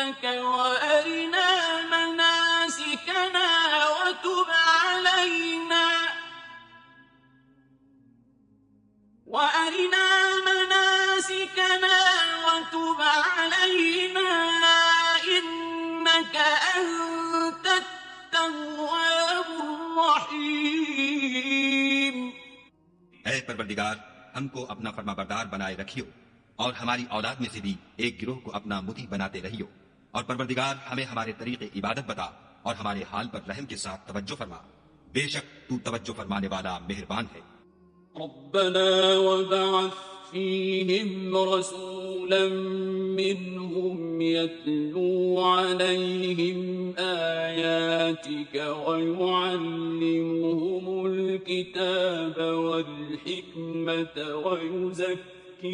إنك وأرنا مناسكنا وتب علينا إنك أنت التواب الرحيم. اے پروردگار، ہم کو اپنا فرما بردار بنائے رکھیو اور ہماری اولاد میں سے بھی ایک گروہ کو اپنا مطیع بناتے رہیو، اور پروردگار ہمیں ہمارے طریق عبادت بتا اور ہمارے حال پر رحم کے ساتھ توجہ فرما، بے شک تو توجہ فرمانے والا مہربان ہے. ربنا وبعث فيهم رسولا منهم يتلو عليهم آياتك ويعلمهم الكتاب والحكمة ويزكيهم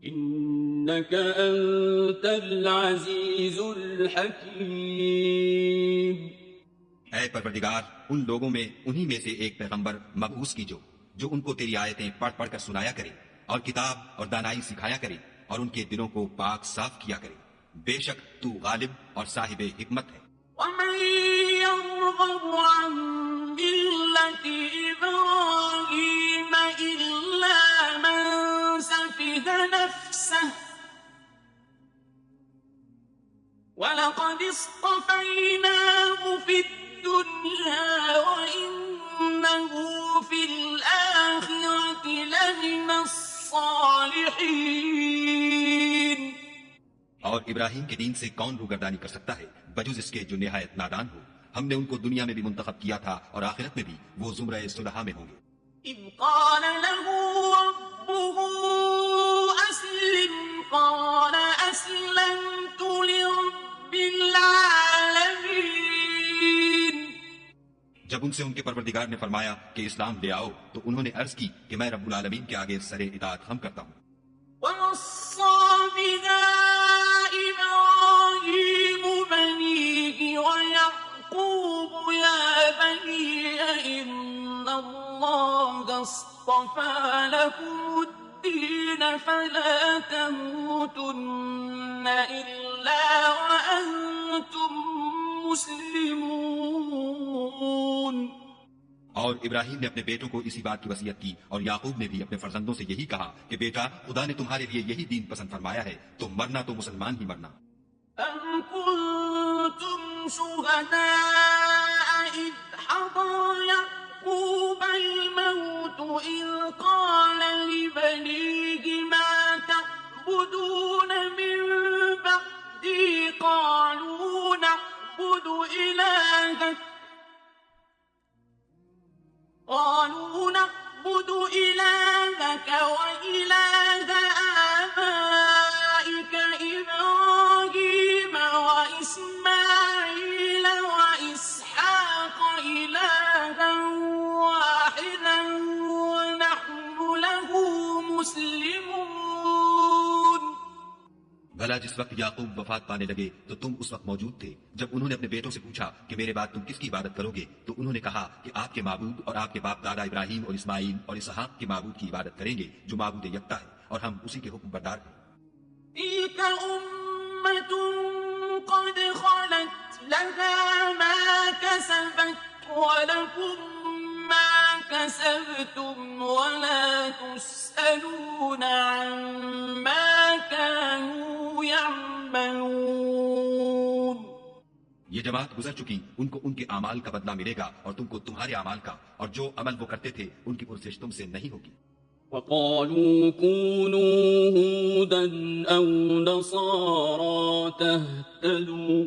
إنك أنت العزيز الحكيم. اے پروردگار، ان لوگوں میں انہی میں سے ایک پیغمبر مبعوث کیجو جو ان کو تیری آیتیں پڑھ پڑھ کر سنایا کرے اور کتاب اور دانائی سکھایا کرے اور ان کے دلوں کو پاک صاف کیا کرے، بے شک تو غالب اور صاحب حکمت ہے. ومن يرغب عن ملة إبراهيم إلا من سفه نفسه ولقد اصطفيناه في الدنيا وإنه في الآخرة لمن الصالحين. اور ابراہیم کے دین سے کون روگردانی کر سکتا ہے بجز اس کے جو نہایت نادان ہو. ہم نے ان کو دنیا میں بھی منتخب کیا تھا اور آخرت میں بھی وہ زمرہ صلحاء میں ہوں گے. إذ قال له ربه أسلم قال أسلمت لرب العالمين. جب ان سے ان کے پروردگار نے فرمایا کہ اسلام لے آؤ تو انہوں نے عرض کی کہ میں رب العالمین کے آگے سر اطاعت خم کرتا ہوں. ووصى بها إبراهيم بنيه ويعقوب يا بني إن الله اصطفى لكم الدين فلا تموتن إلا وأنتم مسلمون. اور ابراہیم نے اپنے بیٹوں کو اسی بات کی وصیت کی اور یعقوب نے بھی اپنے فرزندوں سے یہی کہا کہ بیٹا، خدا نے تمہارے لیے یہی دین پسند فرمایا ہے، تو مرنا تو مسلمان ہی مرنا. أم كنتم شهداء إذ حضر يعقوب الموت إذ قال لبنيه ما تعبدون من بعدي قالوا نعبد إلهك وإله آبائك إبراهيم وإسماعيل وإسحاق إلها واحدا ونحن له مسلمون. بھلا جس وقت یعقوب وفات پانے لگے تو تم اس وقت موجود تھے جب انہوں نے اپنے بیٹوں سے پوچھا کہ میرے بعد تم کس کی عبادت کرو گے، تو انہوں نے کہا کہ آپ کے معبود اور آپ کے باپ دادا ابراہیم اور اسماعیل اور اسحاق کے معبود کی عبادت کریں گے جو معبود یکتا ہے اور ہم اسی کے حکم بردار ہیں. تلك أمة قد خلت لها ما كسبت ولكم ما كسبتم ولا تسألون عما كانوا يعملون. یہ جماعت گزر چکی، ان کو ان کے اعمال کا بدلہ ملے گا اور تم کو تمہارے اعمال کا، اور جو عمل وہ کرتے تھے ان کی پرسش تم سے نہیں ہوگی. وقالوا كونوا هودا أو نصارى تهتدوا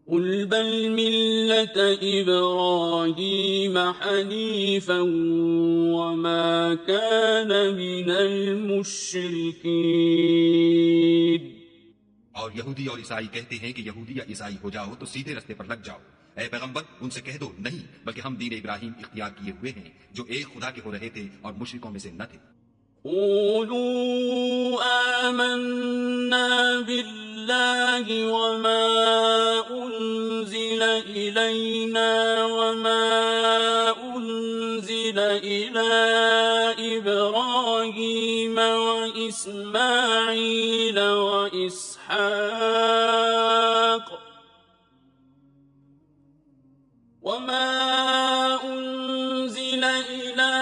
قل بل ملة إبراهيم حنيفا وما كان من المشركين. اور یہودی اور عیسائی کہتے ہیں کہ یہودی یا عیسائی ہو جاؤ تو سیدھے رستے پر لگ جاؤ. اے پیغمبر ان سے کہہ دو نہیں، بلکہ ہم دین ابراہیم اختیار کیے ہوئے ہیں جو ایک خدا کے ہو رہے تھے اور مشرکوں میں سے نہ تھے. قولوا آمنا بالله وما أنزل إلينا وما أنزل إلى إبراهيم وإسماعيل وإسحاق وما أنزل إلى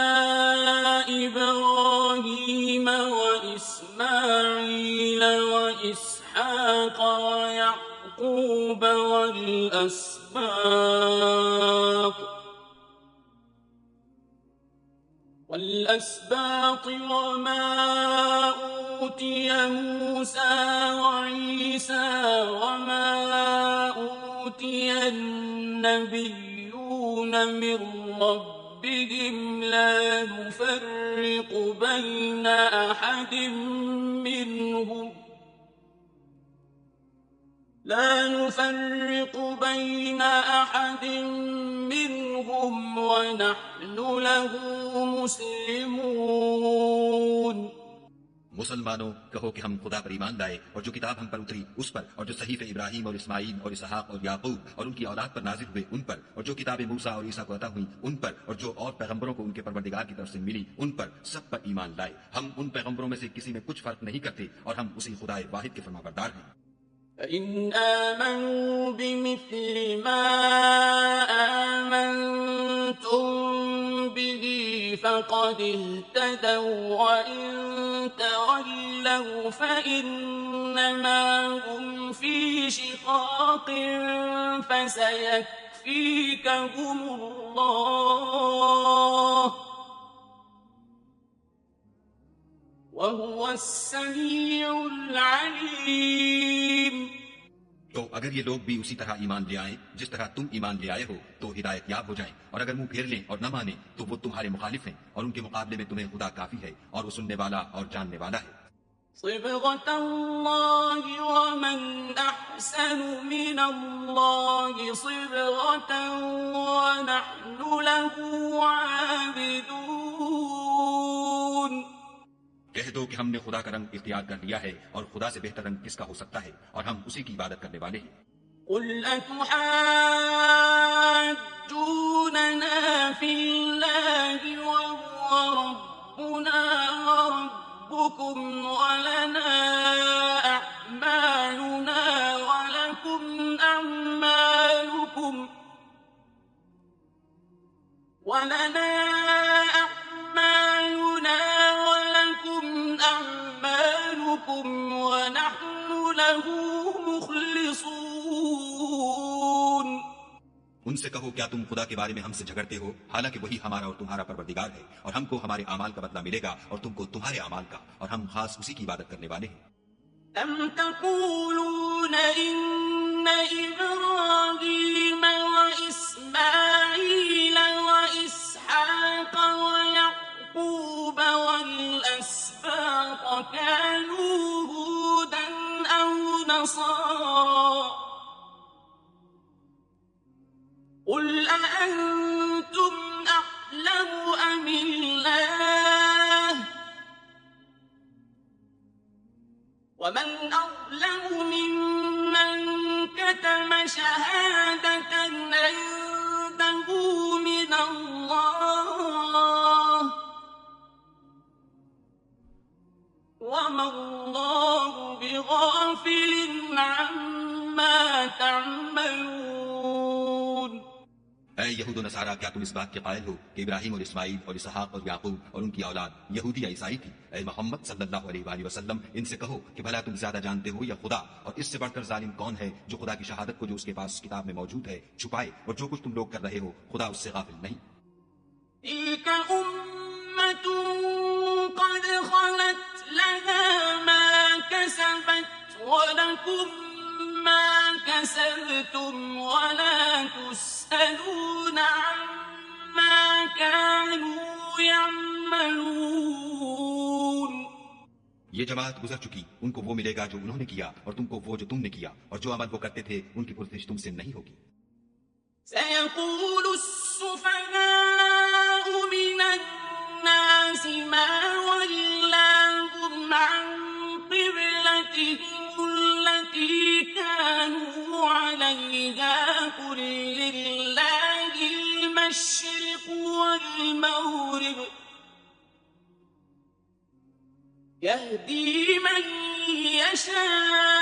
إبراهيم وإسماعيل وإسحاق ويعقوب والأسباط وما أوتي موسى وعيسى وما أوتي النبيون من ربهم لا نفرق بين أحد منهم ونحن له مسلمون. مسلمانوں کہو کہ ہم خدا پر ایمان لائے اور جو کتاب ہم پر اتری اس پر، اور جو صحیفے ابراہیم اور اسماعیل اور اسحاق اور یعقوب اور ان کی اولاد پر نازل ہوئے ان پر، اور جو کتابیں موسیٰ اور عیسیٰ کو عطا ہوئیں ان پر، اور جو اور پیغمبروں کو ان کے پروردگار کی طرف سے ملی ان پر، سب پر ایمان لائے. ہم ان پیغمبروں میں سے کسی میں کچھ فرق نہیں کرتے اور ہم اسی خدا واحد کے فرمانبردار ہیں. فَإِنْ آمَنُوا بِمِثْلِ مَا آمَنْتُمْ بِهِ فَقَدِ اهْتَدَوْا وَإِنْ تَوَلَّوْا فَإِنَّمَا هُمْ فِي شِقَاقٍ فَسَيَكْفِيكَهُمُ اللَّهُ وَهُوَ السَّمِيعُ الْعَلِيمُ. تو اگر یہ لوگ بھی اسی طرح ایمان لے آئیں جس طرح تم ایمان لے آئے ہو تو ہدایت یاب ہو جائیں، اور اگر منہ پھیر لیں اور نہ مانیں تو وہ تمہارے مخالف ہیں، اور ان کے مقابلے میں تمہیں خدا کافی ہے اور وہ سننے والا اور جاننے والا ہے. صبغة الله ومن أحسن من الله صبغة ونحن له عابدون. کہہ دو کہ ہم نے خدا کا رنگ اختیار کر لیا ہے، اور خدا سے بہتر رنگ کس کا ہو سکتا ہے، اور ہم اسی کی عبادت کرنے والے ہیں. قل أتحاجوننا في الله وهو ربنا وربكم ولنا أعمالنا ولكم أعمالكم ونحن له مخلصون. ان سے کہو کیا تم خدا کے بارے میں ہم سے جھگڑتے ہو، حالانکہ وہی ہمارا اور تمہارا پروردگار ہے، اور ہم کو ہمارے اعمال کا بدلہ ملے گا اور تم کو تمہارے اعمال کا، اور ہم خاص اسی کی عبادت کرنے والے ہیں. أم تقولون إن إبراهيم وإسماعيل وإسحاق ويعقوب والأسباط كانوا هودا أو نصارى؟ قل أأنتم أعلم أم الله؟ ومن أظلم ممن كتم شهادة عنده من الله وما الله بغافل عما تعملون. اے یہود و نصارہ، کیا تم اس بات کے قائل ہو کہ ابراہیم اور اسماعیل اور اسحاق اور یعقوب اور ان کی اولاد یہودی یا عیسائی تھی؟ اے محمد صلی اللہ علیہ وآلہ وسلم، ان سے کہو کہ بھلا تم زیادہ جانتے ہو یا خدا؟ اور اس سے بڑھ کر ظالم کون ہے جو خدا کی شہادت کو جو اس کے پاس کتاب میں موجود ہے چھپائے، اور جو کچھ تم لوگ کر رہے ہو خدا اس سے غافل نہیں. تلك أمة قد خلت لها ما كسبت ولكم ما كسبتم ولا تسألون عما كانوا يعملون. یہ جماعت گزر چکی، ان کو وہ ملے گا جو انہوں نے کیا، اور تم کو وہ جو تم نے کیا، اور جو عمل وہ کرتے تھے ان کی پرسش تم سے نہیں ہوگی. سيقول السفهاء من الناس ما ولاهم عن قبلتهم التي كانوا عليها قل لله المشرق والمغرب يهدي من يشاء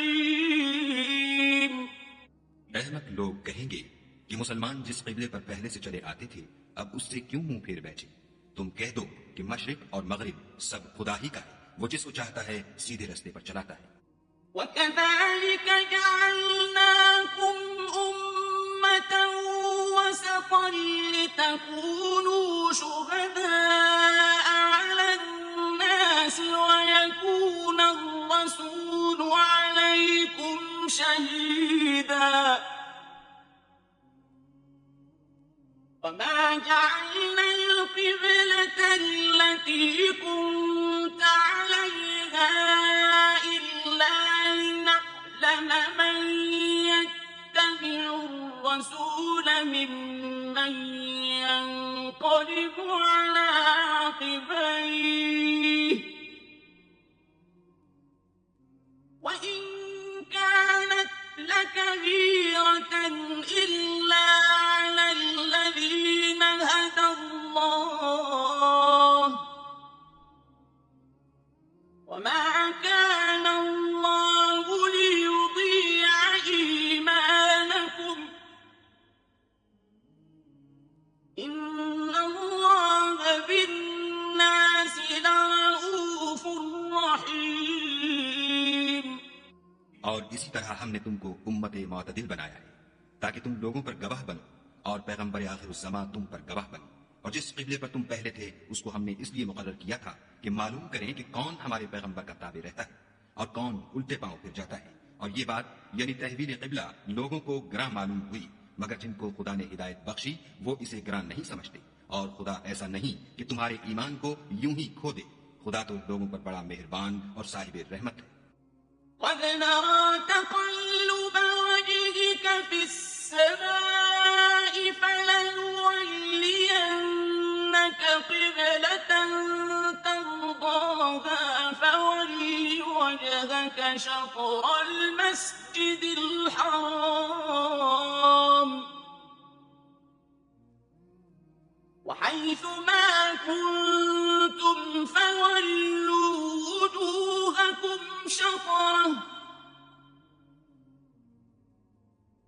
مستقيم. احمق لوگ کہیں گے کہ مسلمان جس قبلے پر پہلے سے چلے آتے تھے اب اس سے کیوں منہ پھیر بیٹھے؟ تم کہہ دو کہ مشرق اور مغرب سب خدا ہی کا ہے، وہ جس کو چاہتا ہے سیدھے رستے پر چلاتا ہے. وَكَذَلِكَ جَعَلْنَاكُمْ أُمَّةً وَسَطًا لِتَكُونُوا شُهَدَاءَ عَلَى النَّاسِ وَيَكُونَ الرَّسُولُ عَلَيْكُمْ شَهِيدًا. وَمَا جَعَلْنَا الْقِبْلَةَ الَّتِي كُنتَ عَلَيْهَا إِلَّا لِنَعْلَمَ مَن يَتَّبِعُ الرَّسُولَ مِمَّن يَنقَلِبُ عَلَىٰ عَقِبَيْهِ ۚ وَإِن كَانَتْ لَكَبِيرَةً إِلَّا عَلَى الَّذِينَ هَدَى اللَّهُ ۗ وَمَا كَانَ اللَّهُ لِيُضِيعَ إِيمَانَكُمْ ۚ إِنَّ اللَّهَ بِالنَّاسِ لَرَءُوفٌ رَّحِيمٌ. اور اسی طرح ہم نے تم کو امت معتدل بنایا ہے تاکہ تم لوگوں پر گواہ بنو اور پیغمبر آخر الزماں تم پر گواہ بنے. اور جس قبلے پر تم پہلے تھے اس کو ہم نے اس لیے مقرر کیا تھا کہ معلوم کریں کہ کون ہمارے پیغمبر کا تابع رہتا ہے اور کون الٹے پاؤں پھر جاتا ہے. اور یہ بات یعنی تحویل قبلہ لوگوں کو گراں معلوم ہوئی، مگر جن کو خدا نے ہدایت بخشی وہ اسے گراں نہیں سمجھتے. اور خدا ایسا نہیں کہ تمہارے ایمان کو یوں ہی کھو دے. خدا تو لوگوں پر بڑا مہربان اور صاحب رحمت ہے. قَدْ نَرَىٰ تَقَلُّبَ وَجْهِكَ فِي السَّمَاءِ فَلَنُوَلِّيَنَّكَ قِبْلَةً تَرْضَاهَا فَوَلِّ وَجْهَكَ شَطْرَ الْمَسْجِدِ الْحَرَامِ ۚ وَحَيْثُ مَا كُنتُمْ فَوَلُّوا وُجُوهَكُمْ شَطْرَهُ ۗ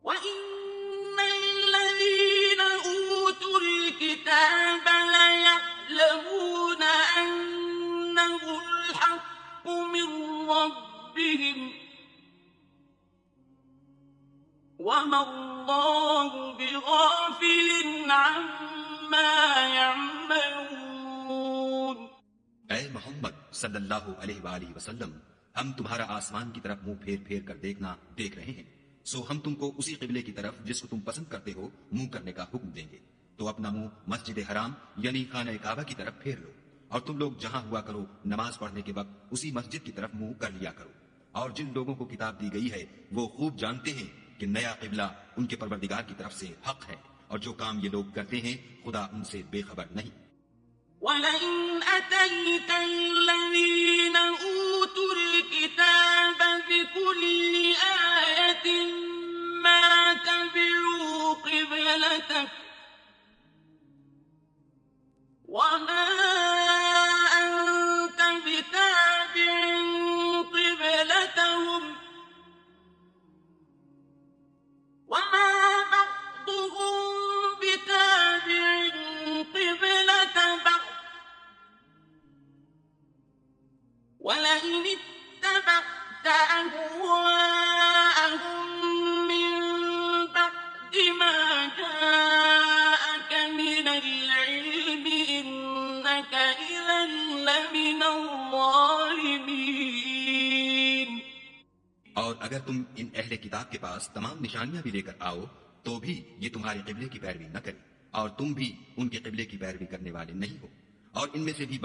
وَإِنَّ الَّذِينَ أُوتُوا الْكِتَابَ لَيَعْلَمُونَ أَنَّهُ الْحَقُّ مِن رَّبِّهِمْ ۗ وَمَا اللَّهُ بِغَافِلٍ عَمَّا يَعْمَلُونَ. اے محمد صلی اللہ علیہ وآلہ وسلم، ہم تمہارا آسمان کی طرف منہ پھیر پھیر کر دیکھ رہے ہیں، سو ہم تم کو اسی قبلے کی طرف جس کو تم پسند کرتے ہو منہ کرنے کا حکم دیں گے. تو اپنا منہ مسجد حرام یعنی خانہ کعبہ کی طرف پھیر لو، اور تم لوگ جہاں ہوا کرو نماز پڑھنے کے وقت اسی مسجد کی طرف منہ کر لیا کرو. اور جن لوگوں کو کتاب دی گئی ہے وہ خوب جانتے ہیں کہ نیا قبلہ ان کے پروردگار کی طرف سے حق ہے، اور جو کام یہ لوگ کرتے ہیں خدا ان سے بے خبر نہیں. وَلَئِنْ أَتَيْتَ الَّذِينَ أُوتُوا الْكِتَابَ بِكُلِّ آيَةٍ مَّا تَبِعُوا قِبْلَتَكَ ۚ وَمَا أَنتَ بِتَابِعٍ قِبْلَتَهُمْ ۚ وَمَا بَعْضُهُم بِتَابِعٍ قِبْلَةَ بَعْضٍ ۚ وَلَئِنِ اتَّبَعْتَ أَهْوَاءَهُم مِّن بَعْدِ مَا جَاءَكَ مِنَ الْعِلْمِ إِنَّكَ إِذًا لَّمِنَ الظَّالِمِينَ. اور اگر تم ان اہل کتاب کے پاس تمام نشانیاں بھی لے کر آؤ تو بھی یہ تمہارے قبلے کی پیروی نہ کرے، اور تم بھی ان کے قبلے کی پیروی کرنے والے نہیں ہو، اور ان میں سے بھی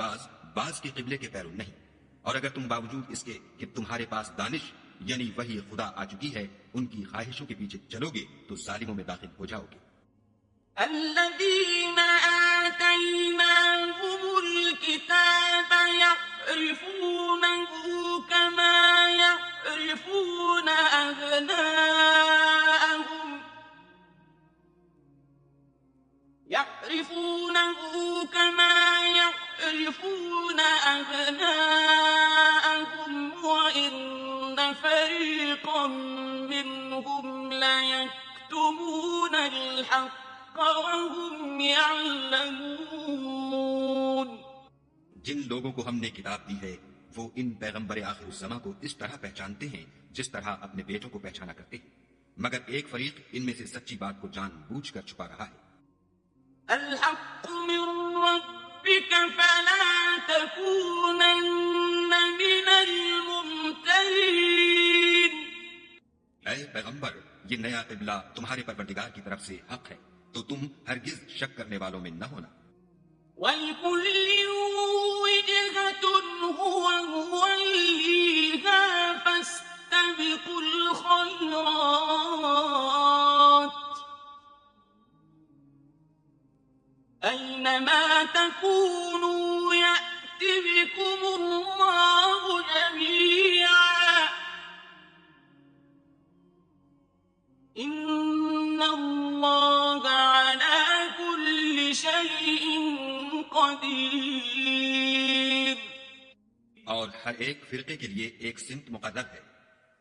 بعض کے قبلے کے پیرو نہیں. اور اگر تم باوجود اس کے کہ تمہارے پاس دانش یعنی وحی خدا آ چکی ہے ان کی خواہشوں کے پیچھے چلو گے تو ظالموں میں داخل ہو جاؤ گے. الذين آتيناهم الكتاب يعرفونه كما يعرفون أبناءهم وإن فريقا منهم ليكتمون الحق وهم يعلمون. جن لوگوں کو ہم نے کتاب دی ہے وہ ان پیغمبر آخر الزماں کو اس طرح پہچانتے ہیں جس طرح اپنے بیٹوں کو پہچانا کرتے ہیں، مگر ایک فریق ان میں سے سچی بات کو جان بوجھ کر چھپا رہا ہے. الحق من ربك فلا تكونن من الممترين. اے پیغمبر، یہ نیا قبلہ تمہارے پروردگار کی طرف سے حق ہے تو تم ہرگز شک کرنے والوں میں نہ ہونا. وَلِكُلٍّ وِجْهَةٌ هُوَ مُوَلِّيهَا فَاسْتَبِقُوا الْخَيْرَاتِ أَيْنَمَا تَكُونُوا يَأْتِ بِكُمُ اللَّهُ جَمِيعًا إِنَّ اللَّهَ عَلَى كُلِّ شَيْءٍ قدیر. اور ہر ایک فرقے کے لیے ایک سمت مقرر ہے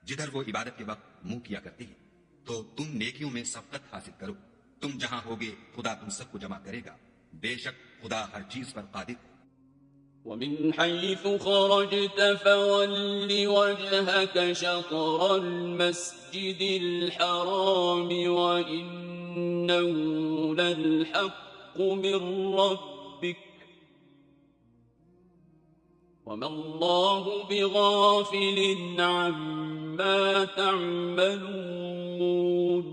جدھر وہ عبادت کے وقت منہ کیا کرتے ہیں، تو تم نیکیوں میں سبقت حاصل کرو. تم جہاں ہوگے خدا تم سب کو جمع کرے گا، بے شک خدا ہر چیز پر قادر ہے. ومن حيث خرجت فول وجهك شطر المسجد الحرام وإنه للحق من ربك وما الله بغافل عما تعملون.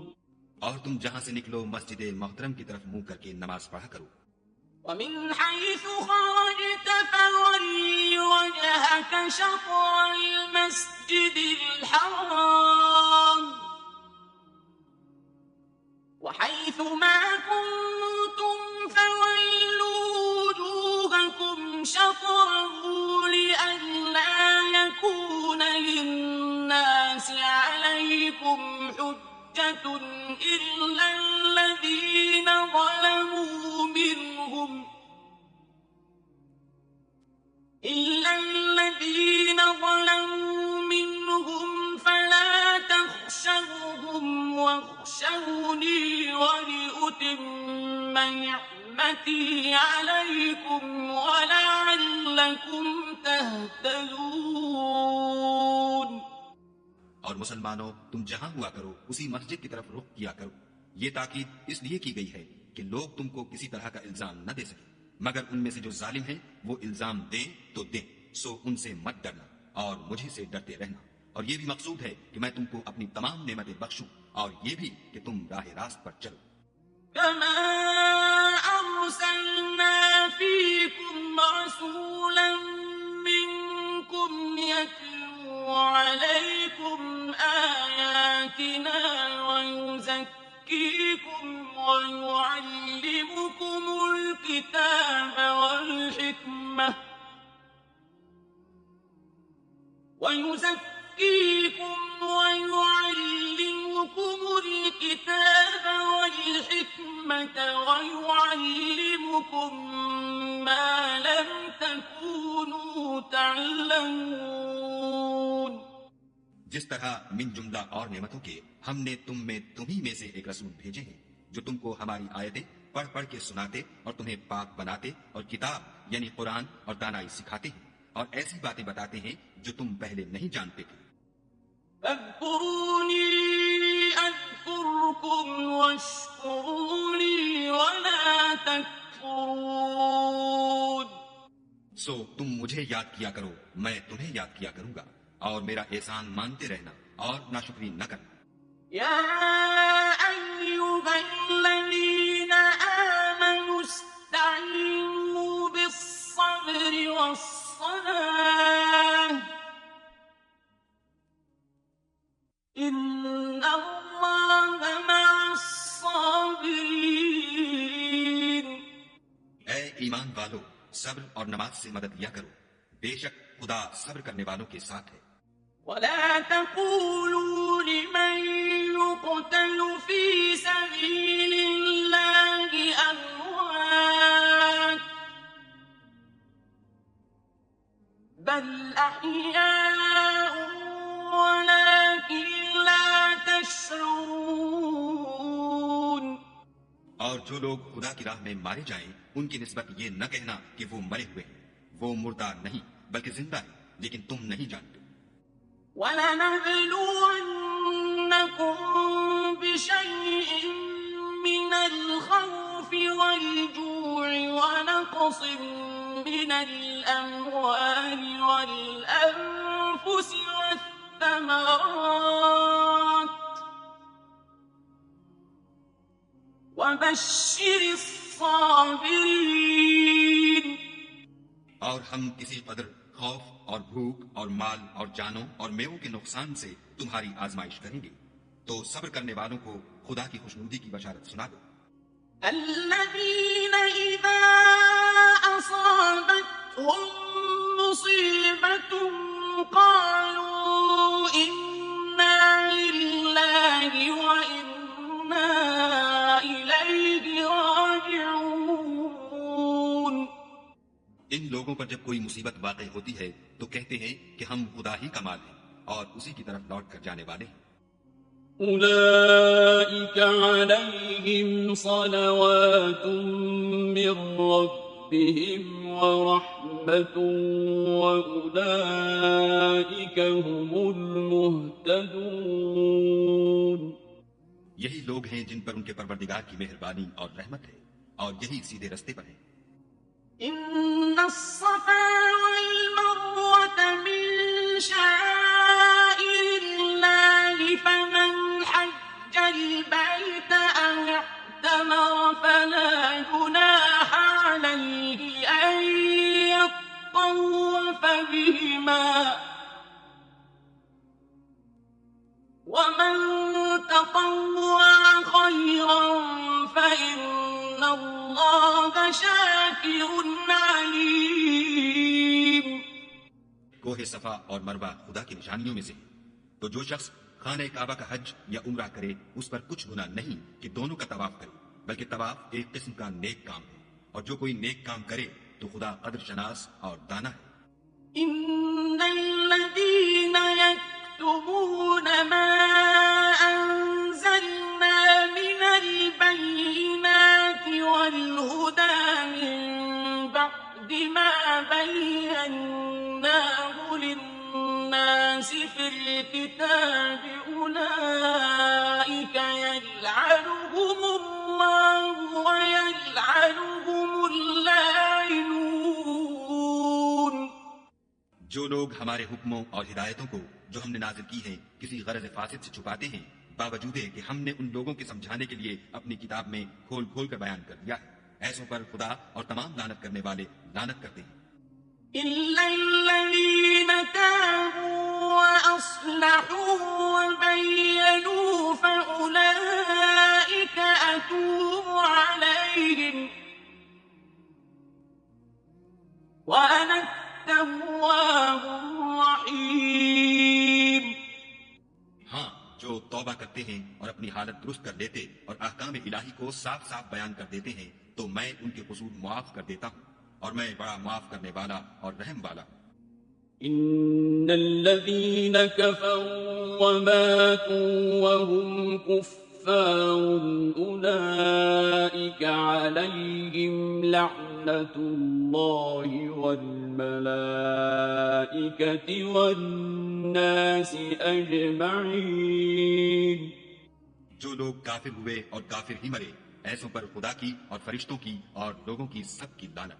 اور تم جہاں سے نکلو مسجد محترم کی طرف منہ کر کے نماز پڑھا کرو. ومن حيث خرجت فول وجهك شطر المسجد الحرام وحيث ما كنتم فولوا وجوهكم شطره لئلا يكون للناس عليكم حجة إلا الذين ظلموا منهم فلا تخشوهم واخشوني ولأتم نعمتي عليكم ولعلكم تهتدون. اور مسلمانوں، تم جہاں ہوا کرو اسی مسجد کی طرف رخ کیا کرو. یہ تاکید اس لیے کی گئی ہے کہ لوگ تم کو کسی طرح کا الزام نہ دے سکیں، مگر ان میں سے جو ظالم ہیں وہ الزام دیں تو دیں، سو ان سے مت ڈرنا اور مجھے سے ڈرتے رہنا. اور یہ بھی مقصود ہے کہ میں تم کو اپنی تمام نعمتیں بخشوں، اور یہ بھی کہ تم راہ راست پر چلو. كما أرسلنا فيكم رسولا منكم يتلو عليكم آياتنا ويزكيكم ويعلمكم الكتاب والحكمة ويعلمكم ما لم تكونوا تعلمون. جس طرح من جملہ اور نعمتوں کے ہم نے تم میں تمہیں میں سے ایک رسول بھیجے ہیں جو تم کو ہماری آیتیں پڑھ پڑھ کے سناتے اور تمہیں پاک بناتے اور کتاب یعنی قرآن اور دانائی سکھاتے ہیں اور ایسی باتیں بتاتے ہیں جو تم پہلے نہیں جانتے تھے. فاذكروني أذكركم واشكروا لي ولا تكفرون. سو تم مجھے یاد کیا کرو، میں تمہیں یاد کیا کروں گا، اور میرا احسان مانتے رہنا اور ناشکری نہ کرنا. يا أيها الذين آمنوا استعينوا بالصبر والصلاة إن الله مع الصابرين. اے ایمان والو، صبر اور نماز سے مدد لیا کرو، بے شک خدا صبر کرنے والوں کے ساتھ ہے. ولا تقولوا لمن يقتل في سبيل الله أموات بل أحياء ولكن لا يشعرون. اور جو لوگ خدا کی راہ میں مارے جائیں ان کی نسبت یہ نہ کہنا کہ وہ مرے ہوئے ہیں، وہ مردہ نہیں بلکہ زندہ ہے، لیکن تم نہیں جانتے۔ وَلَنَبْلُوَنَّكُمْ بِشَيْءٍ مِّنَ الْخَوْفِ وَالْجُوعِ وَنَقْصٍ مِّنَ الْأَمْوَالِ وَالْأَنفُسِ وَالثَّمَرَاتِ وَبَشِّرِ الصَّابِرِينَ۔ اور ہم کسی قدر خوف اور بھوک اور مال اور جانوں اور میووں کے نقصان سے تمہاری آزمائش کریں گے، تو صبر کرنے والوں کو خدا کی خوشنودی کی بشارت سنا دو۔ الذين إذا أصابتهم مصيبة قالوا إنا لله وإنا إليه راجعون۔ ان لوگوں پر جب کوئی مصیبت واقع ہوتی ہے تو کہتے ہیں کہ ہم خدا ہی کا مال ہیں اور اسی کی طرف لوٹ کر جانے والے ہیں۔ أولئك عليهم صلوات من ربهم ورحمة وأولئك هم المهتدون۔ یہی لوگ ہیں جن پر ان کے پروردگار کی مہربانی اور رحمت ہے اور یہی سیدھے رستے پر ہیں۔ إن الصفا والمروة من شعائر الله فمن حج البيت أو اعتمر فلا جناح عليه أن يطوف بهما، ومن تطوع خيرا فإن الله شاكر عليم۔ کوہ صفا اور مروہ خدا کی نشانیوں میں سے ہیں، تو جو شخص خانہ کعبہ کا حج یا عمرہ کرے اس پر کچھ گناہ نہیں کہ دونوں کا طواف کرے، بلکہ طواف ایک قسم کا نیک کام ہے، اور جو کوئی نیک کام کرے تو خدا قدر شناس اور دانا ہے۔ إن الذين يكتمون ما أنزلنا من البينات والهدى من بعد ما بيناه للناس في الكتاب أولئك يلعنهم الله ويلعنهم اللاعنون۔ جو لوگ ہمارے حکموں اور ہدایتوں کو جو ہم نے نازل کی ہیں کسی غرض فاسد سے چھپاتے ہیں، باوجود کہ ہم نے ان لوگوں کے سمجھانے کے لیے اپنی کتاب میں کھول کھول کر بیان کر دیا ہے، ایسوں پر خدا اور تمام لعنت کرنے والے لعنت کرتے ہیں، إلا الذين تابوا وأصلحوا وبينوا فأولئك أتوب عليهم وأنا التواب الرحيم۔ ہاں جو توبہ کرتے ہیں اور اپنی حالت درست کر لیتے اور احکام الہی کو صاف صاف بیان کر دیتے ہیں تو میں ان کے قصور معاف کر دیتا ہوں، اور میں بڑا معاف کرنے والا اور رحم والا ہوں۔ إن الذين كفروا وماتوا وهم كفار أولئك عليهم لعنة الله والملائكة والناس أجمعين۔ جو لوگ کافر ہوئے اور کافر ہی مرے، ایسوں پر خدا کی اور فرشتوں کی اور لوگوں کی سب کی لعنت۔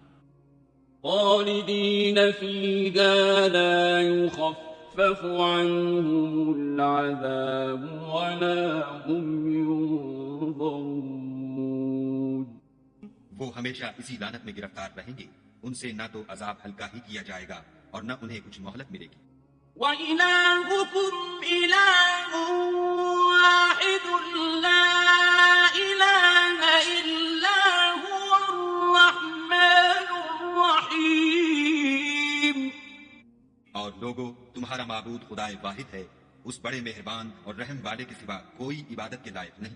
خالدين فيها لا يخفف عنهم العذاب ولا هم ينظرون۔ وہ ہمیشہ اسی لعنت میں گرفتار رہیں گے، ان سے نہ تو عذاب ہلکا ہی کیا جائے گا اور نہ انہیں کچھ مہلت ملے گی۔ وَإِلَٰهُكُمْ إِلَٰهٌ وَاحِدٌ لَّا إِلَٰهَ إِلَّا هُوَ الرَّحْمَٰنُ الرَّحِيمُ۔ اور لوگو، تمہارا معبود خدا واحد ہے، اس بڑے مہربان اور رحم والے کے سوا کوئی عبادت کے لائق نہیں۔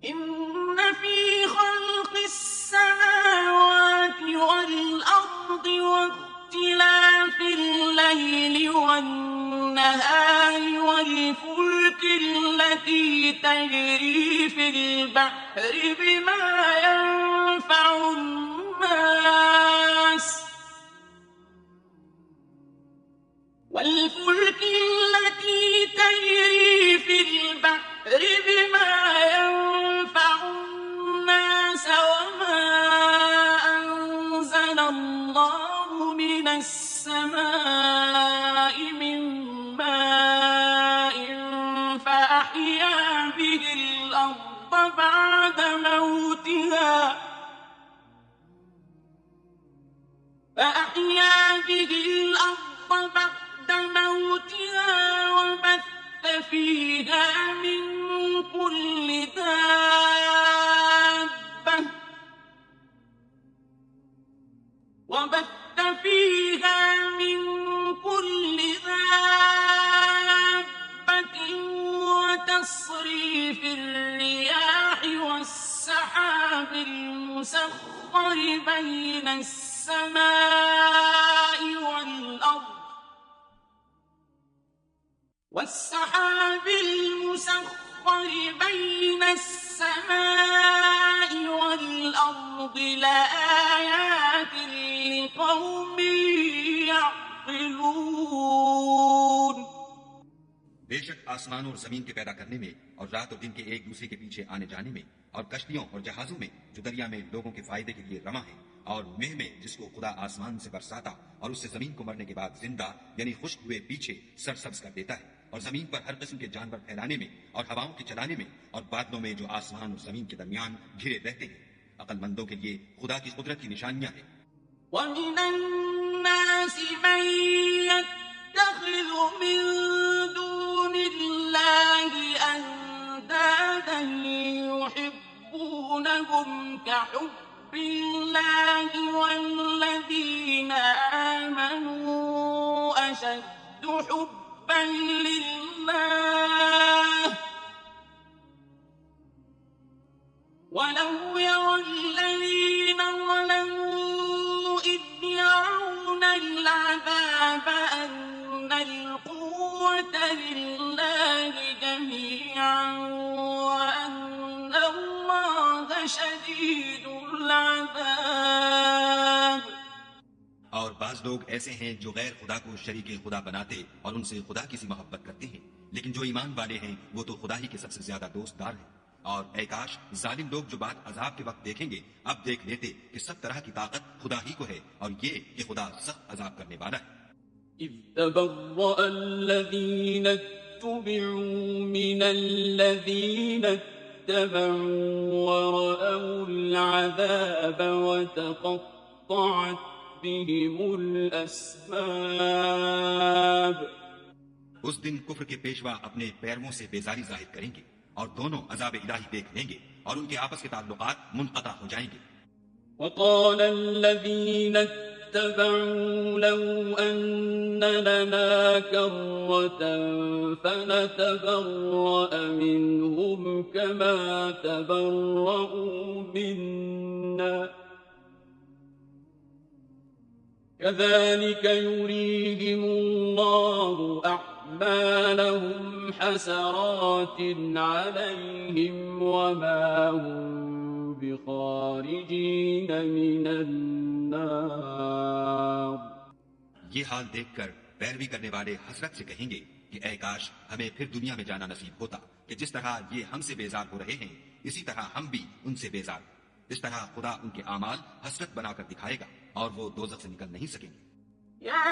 إِنَّ فِي خَلْقِ السَّمَاوَاتِ وَالْأَرْضِ واختلاف الليل والنهار والفلك التي تجري في البحر بما ينفع الناس والفلك التي تجري في البحر بما ينفع الناس وما أنزل الله من السماء من ماء فأحيا به الأرض بعد موتها وبث فيها من كل دابة وتصريف الرياح والسحاب المسخر بين السماء والأرض لآيات لقوم يعقلون. بے شک آسمان اور زمین کے پیدا کرنے میں اور رات اور دن کے ایک دوسرے کے پیچھے آنے جانے میں اور کشتیوں اور جہازوں میں جو دریا میں لوگوں کے فائدے کے لیے رواں ہیں اور مہ میں جس کو خدا آسمان سے برساتا اور اس سے زمین کو مرنے کے بعد زندہ یعنی خشک ہوئے پیچھے سرسبز کر دیتا ہے اور زمین پر ہر قسم کے جانور پھیلانے میں اور ہواؤں کے چلانے میں اور بادلوں میں جو آسمان اور زمین کے درمیان گھرے رہتے ہیں عقل مندوں کے لیے خدا کی قدرت کی نشانیاں ہیں. وَمِنَ النَّاسِ مَن يَتَّخِذُ مِن دُونِ اللَّهِ أَندَادًا يُحِبُّونَهُمْ كَحُبِّ اللَّهِ وَالَّذِينَ آمَنُوا أَشَدُّ حُبًّا لِلَّهِ وَلَوْ يَرَى الَّذِينَ ظَلَمُوا إِذْ يَرَوْنَ الْعَذَابَ أَنَّ الْقُوَّةَ لِلَّهِ جَمِيعًا وَأَنَّ اللَّهَ شَدِيدُ الْعَذَابِ. اور بعض لوگ ایسے ہیں جو غیر خدا کو شریک خدا بناتے اور ان سے خدا کی سی محبت کرتے ہیں، لیکن جو ایمان والے ہیں وہ تو خدا ہی کے سب سے زیادہ دوست دار ہیں. اور اے کاش ظالم لوگ جو بات عذاب کے وقت دیکھیں گے اب دیکھ لیتے کہ سب طرح کی طاقت خدا ہی کو ہے اور یہ کہ خدا سخت عذاب کرنے والا ہے. إِذْ تَبَرَّأَ الَّذِينَ اتُّبِعُوا مِنَ الَّذِينَ اتَّبَعُوا وَرَأَوُا الْعَذَابَ وَتَقَطَّعَتْ بِهِمُ الْأَسْبَابُ. اس دن کفر کے پیشوا اپنے پیرووں سے بیزاری ظاہر کریں گے اور دونوں عذاب الہی دیکھ لیں گے اور ان کے آپس کے تعلقات منقطع ہو جائیں گے. وقال الذين اتبعوا لو أن لنا كرة فنتبرأ منهم كما تبرؤوا منا كذلك يريهم الله أعمالهم حسرات عليهم وما هم بخارجين من النار. یہ حال دیکھ کر پیروی کرنے والے حسرت سے کہیں گے کہ اے کاش ہمیں پھر دنیا میں جانا نصیب ہوتا کہ جس طرح یہ ہم سے بیزار ہو رہے ہیں اسی طرح ہم بھی ان سے بیزار. اس طرح خدا ان کے اعمال حسرت بنا کر دکھائے گا اور وہ دوزخ سے نکل نہیں سکیں گے. يا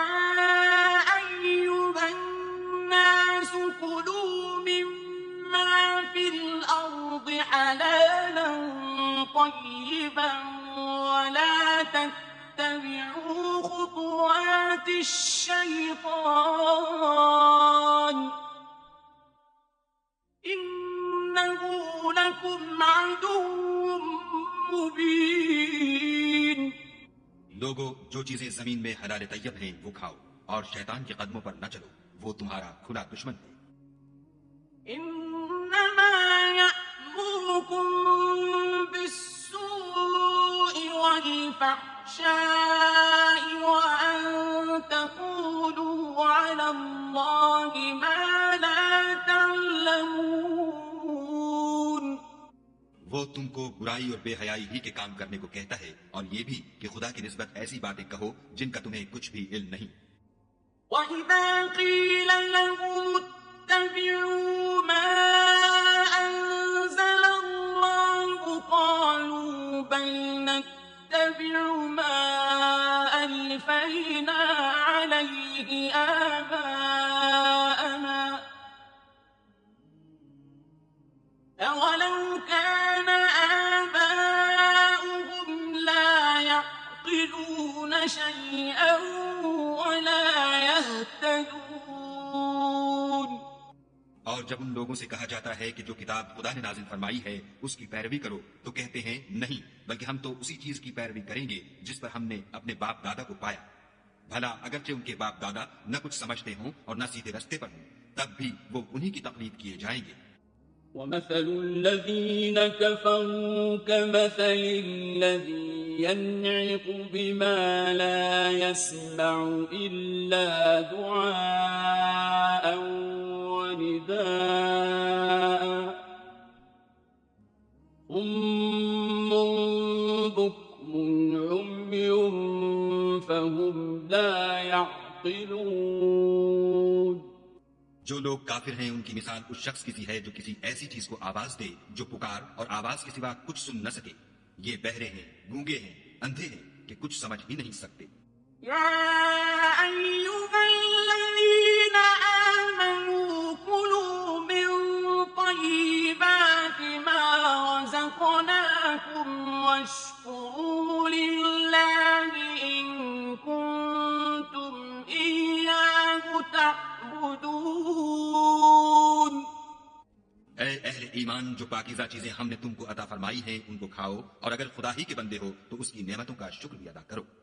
أيها الناس كلوا مما في الأرض حلالا طيبا ولا تتبعوا خطوات الشيطان إنه لكم عدو مبين. لوگو جو چیزیں زمین میں حلال طیب ہیں وہ کھاؤ اور شیطان کے قدموں پر نہ چلو، وہ تمہارا کھلا دشمن ہے. إنما يأمركم بالسوء والفحشاء وأن تقولوا على الله ما لا تعلمون. وہ تم کو برائی اور بے حیائی ہی کے کام کرنے کو کہتا ہے، اور یہ بھی کہ خدا کی نسبت ایسی باتیں کہو جن کا تمہیں کچھ بھی علم نہیں۔ وَإِذَا قِيلَ لَهُمُ اتَّبِعُوا مَا أَنزَلَ اللَّهُ قَالُوا بَلْ نَتَّبِعُ مَا أَلْفَيْنَا عَلَيْهِ آبَاءَنَا أَوَلَوْ كَانَ آبَاؤُهُمْ لَا يَعْقِلُونَ شَيْئًا وَلَا يَهْتَدُونَ. اور جب ان لوگوں سے کہا جاتا ہے کہ جو کتاب خدا نے نازل فرمائی ہے اس کی پیروی کرو تو کہتے ہیں نہیں، بلکہ ہم تو اسی چیز کی پیروی کریں گے جس پر ہم نے اپنے باپ دادا کو پایا۔ بھلا اگرچہ ان کے باپ دادا نہ کچھ سمجھتے ہوں اور نہ سیدھے رستے پر ہوں، تب بھی وہ انہی کی تقلید کیے جائیں گے۔ وَمَثَلُ الَّذِينَ كَفَرُوا كَمَثَلِ الَّذِي يَنْعِقُ بِمَا لَا يَسْمَعُ إِلَّا دُعَاءً وَنِدَاءً صُمٌّ بُكْمٌ عُمْيٌ فَهُمْ لَا يَعْقِلُونَ. جو لوگ کافر ہیں ان کی مثال اس شخص کی سی ہے جو کسی ایسی چیز کو آواز دے جو پکار اور آواز کے سوا کچھ سن نہ سکے۔ یہ بہرے ہیں، گونگے ہیں، اندھے ہیں کہ کچھ سمجھ ہی نہیں سکتے۔ يا أيها الذين آمنوا كلوا من طيبات ما رزقناكم واشكروا لله إن كنتم إياه تعبدون. اے اہل ایمان، جو پاکیزہ چیزیں ہم نے تم کو عطا فرمائی ہیں ان کو کھاؤ، اور اگر خدا ہی کے بندے ہو تو اس کی نعمتوں کا شکر بھی ادا کرو۔